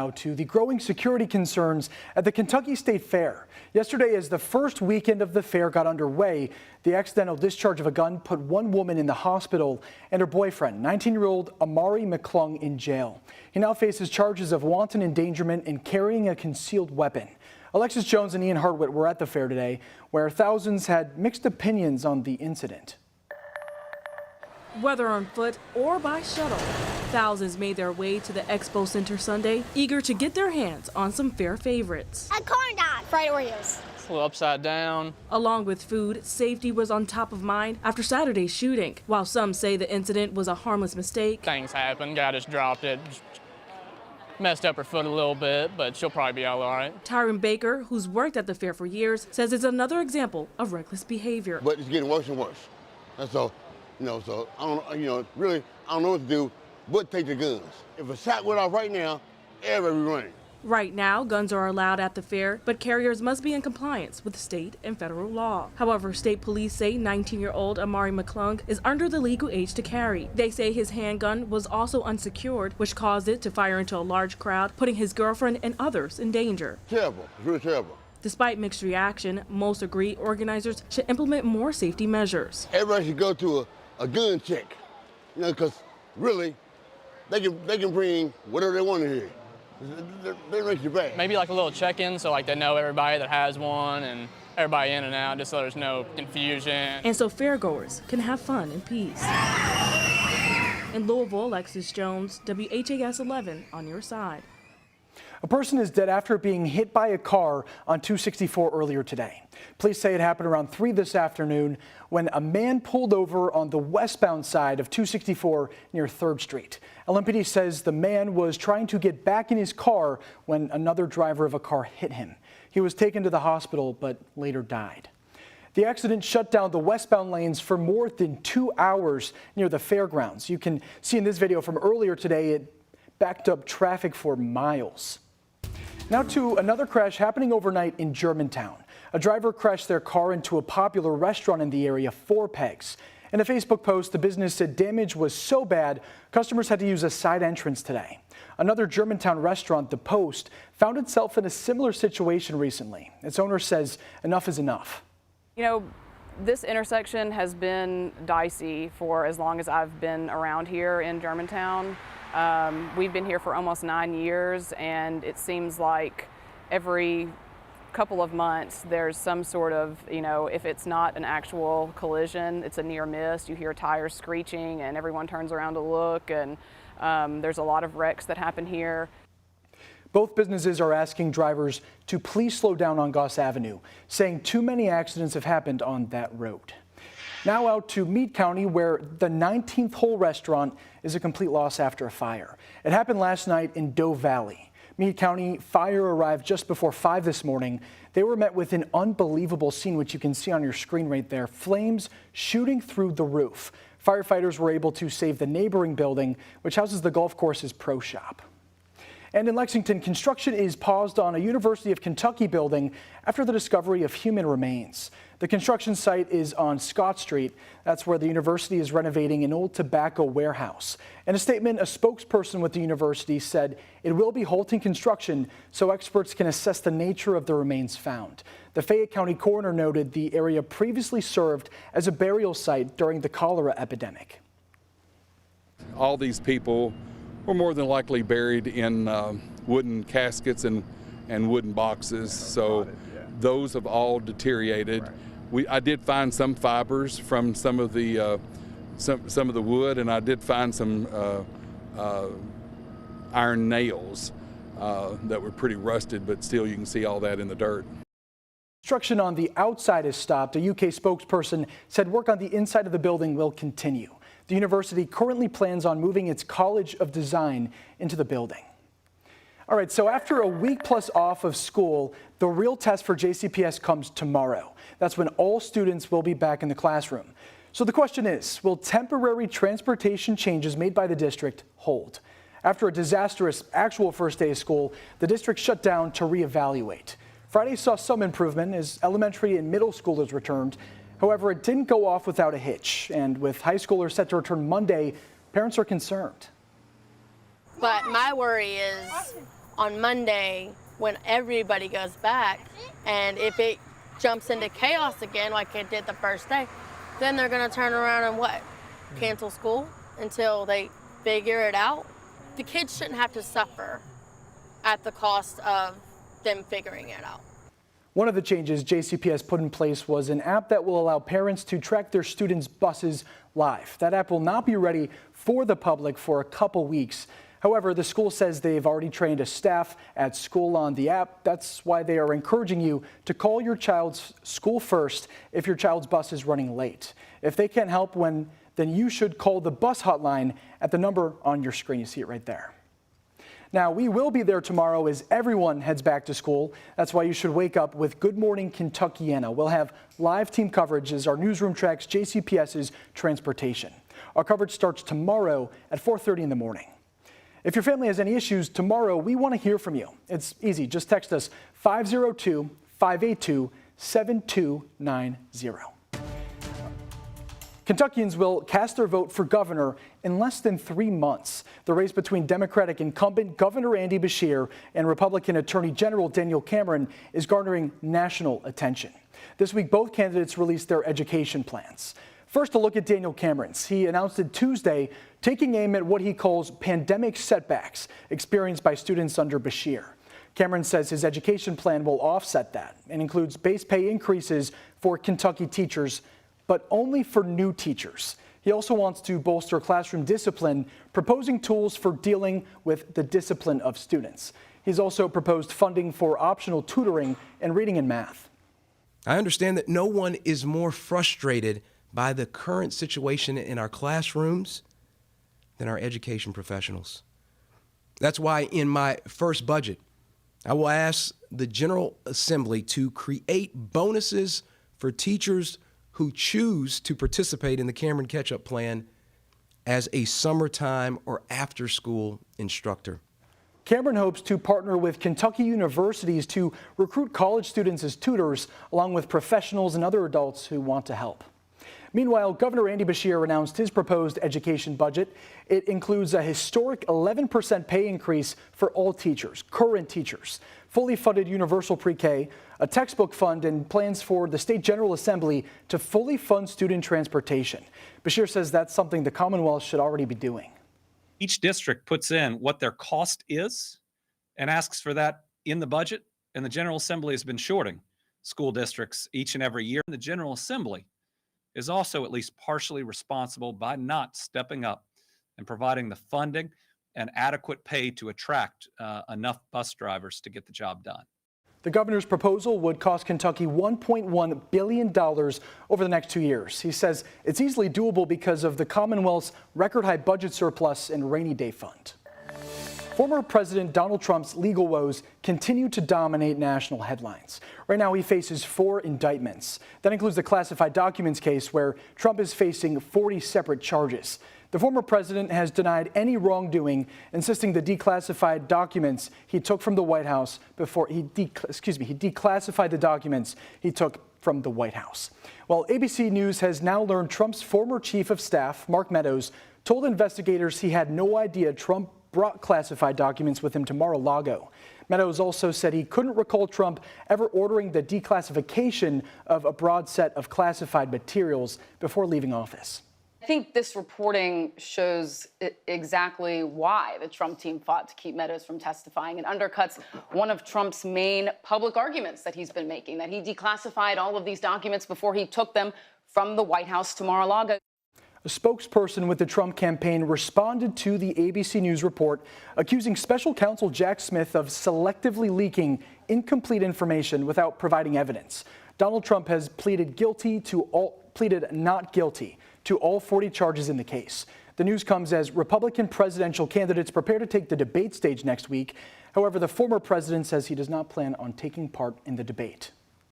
now to the growing security concerns at the Kentucky State Fair. Yesterday, as the first weekend of the fair got underway, the accidental discharge of a gun put one woman in the hospital and her boyfriend, 19-year-old Amari McClung, in jail. He now faces charges of wanton endangerment and carrying a concealed weapon. Alexis Jones and Ian Hartwitt were at the fair today, where thousands had mixed opinions on the incident. Whether on foot or by shuttle, thousands made their way to the Expo Center Sunday, eager to get their hands on some fair favorites. A corn dog, fried Oreos. It's a little upside down. Along with food, safety was on top of mind after Saturday's shooting. While some say the incident was a harmless mistake, Things happen. Guy just dropped it. Messed up her foot a little bit, but she'll probably be all right. Tyron Baker, who's worked at the fair for years, says it's another example of reckless behavior. But it's getting worse and worse. That's all. So I don't, really, I don't know what to do but take the guns. If a shot went off right now, everybody be running. Right now, guns are allowed at the fair, but carriers must be in compliance with state and federal law. However, state police say 19-year-old Amari McClung is under the legal age to carry. They say his handgun was also unsecured, which caused it to fire into a large crowd, putting his girlfriend and others in danger. Terrible, it's really terrible. Despite mixed reaction, most agree organizers should implement more safety measures. Everybody should go to a gun check, because really, they can bring whatever they want to hear. They make you bad. Maybe like a little check-in, so like they know everybody that has one and everybody in and out, just so there's no confusion. And so fairgoers can have fun in peace. In Louisville, Alexis Jones, WHAS11 on your side. A person is dead after being hit by a car on 264 earlier today. Police say it happened around 3 this afternoon when a man pulled over on the westbound side of 264 near 3rd Street. LMPD says the man was trying to get back in his car when another driver of a car hit him. He was taken to the hospital but later died. The accident shut down the westbound lanes for more than 2 hours near the fairgrounds. You can see in this video from earlier today, it backed up traffic for miles. Now to another crash happening overnight in Germantown. A driver crashed their car into a popular restaurant in the area, Four Pegs. In a Facebook post, the business said damage was so bad, customers had to use a side entrance today. Another Germantown restaurant, The Post, found itself in a similar situation recently. Its owner says enough is enough. This intersection has been dicey for as long as I've been around here in Germantown. We've been here for almost 9 years, and it seems like every couple of months there's some sort of, if it's not an actual collision, it's a near miss. You hear tires screeching and everyone turns around to look, and there's a lot of wrecks that happen here. Both businesses are asking drivers to please slow down on Goss Avenue, saying too many accidents have happened on that road. Now out to Meade County, where the 19th hole restaurant is a complete loss after a fire. It happened last night in Doe Valley. Meade County fire arrived just before 5 this morning. They were met with an unbelievable scene, which you can see on your screen right there. Flames shooting through the roof. Firefighters were able to save the neighboring building, which houses the golf course's pro shop. And in Lexington, construction is paused on a University of Kentucky building after the discovery of human remains. The construction site is on Scott Street. That's where the university is renovating an old tobacco warehouse. In a statement, a spokesperson with the university said it will be halting construction so experts can assess the nature of the remains found. The Fayette County coroner noted the area previously served as a burial site during the cholera epidemic. All these people were more than likely buried in wooden caskets and wooden boxes, so those have all deteriorated. I did find some fibers from some of the wood, and I did find some iron nails that were pretty rusted, but still you can see all that in the dirt. Construction on the outside is stopped. A UK spokesperson said work on the inside of the building will continue. The university currently plans on moving its College of Design into the building. All right, so after a week plus off of school, the real test for JCPS comes tomorrow. That's when all students will be back in the classroom. So the question is, will temporary transportation changes made by the district hold? After a disastrous actual first day of school, the district shut down to reevaluate. Friday saw some improvement as elementary and middle schoolers returned. However, it didn't go off without a hitch, and with high schoolers set to return Monday, parents are concerned. But my worry is on Monday when everybody goes back. And if it jumps into chaos again like it did the first day, then they're going to turn around and what? Cancel school until they figure it out. The kids shouldn't have to suffer at the cost of them figuring it out. One of the changes JCPS put in place was an app that will allow parents to track their students' buses live. That app will not be ready for the public for a couple weeks. However, the school says they've already trained a staff at school on the app. That's why they are encouraging you to call your child's school first if your child's bus is running late. If they can't help then you should call the bus hotline at the number on your screen. You see it right there. Now, we will be there tomorrow as everyone heads back to school. That's why you should wake up with Good Morning Kentuckiana. We'll have live team coverage as our newsroom tracks JCPS's Transportation. Our coverage starts tomorrow at 4:30 in the morning. If your family has any issues tomorrow, we want to hear from you. It's easy. Just text us 502-582-7290. Kentuckians will cast their vote for governor in less than 3 months. The race between Democratic incumbent Governor Andy Beshear and Republican Attorney General Daniel Cameron is garnering national attention. This week, both candidates released their education plans. First, a look at Daniel Cameron's. He announced it Tuesday, taking aim at what he calls pandemic setbacks experienced by students under Beshear. Cameron says his education plan will offset that and includes base pay increases for Kentucky teachers, but only for new teachers. He also wants to bolster classroom discipline, proposing tools for dealing with the discipline of students. He's also proposed funding for optional tutoring and reading and math. I understand that no one is more frustrated by the current situation in our classrooms than our education professionals. That's why in my first budget, I will ask the General Assembly to create bonuses for teachers who choose to participate in the Cameron Catch-Up Plan as a summertime or after-school instructor. Cameron hopes to partner with Kentucky universities to recruit college students as tutors, along with professionals and other adults who want to help. Meanwhile, Governor Andy Beshear announced his proposed education budget. It includes a historic 11% pay increase for all teachers, current teachers, fully funded universal pre-K, a textbook fund, and plans for the State General Assembly to fully fund student transportation. Beshear says that's something the Commonwealth should already be doing. Each district puts in what their cost is and asks for that in the budget, and the General Assembly has been shorting school districts each and every year. The General Assembly is also at least partially responsible by not stepping up and providing the funding and adequate pay to attract enough bus drivers to get the job done. The governor's proposal would cost Kentucky $1.1 billion over the next 2 years. He says it's easily doable because of the Commonwealth's record-high budget surplus and rainy day fund. Former President Donald Trump's legal woes continue to dominate national headlines. Right now, he faces 4 indictments. That includes the classified documents case, where Trump is facing 40 separate charges. The former president has denied any wrongdoing, insisting the declassified documents he took from the White House before he declassified the documents he took from the White House. Well, ABC News has now learned Trump's former chief of staff, Mark Meadows, told investigators he had no idea Trump brought classified documents with him to Mar-a-Lago. Meadows also said he couldn't recall Trump ever ordering the declassification of a broad set of classified materials before leaving office. I think this reporting shows exactly why the Trump team fought to keep Meadows from testifying and undercuts one of Trump's main public arguments that he's been making, that he declassified all of these documents before he took them from the White House to Mar-a-Lago. A spokesperson with the Trump campaign responded to the ABC News report, accusing special counsel Jack Smith of selectively leaking incomplete information without providing evidence. Donald Trump has pleaded not guilty to all 40 charges in the case. The news comes as Republican presidential candidates prepare to take the debate stage next week. However, the former president says he does not plan on taking part in the debate.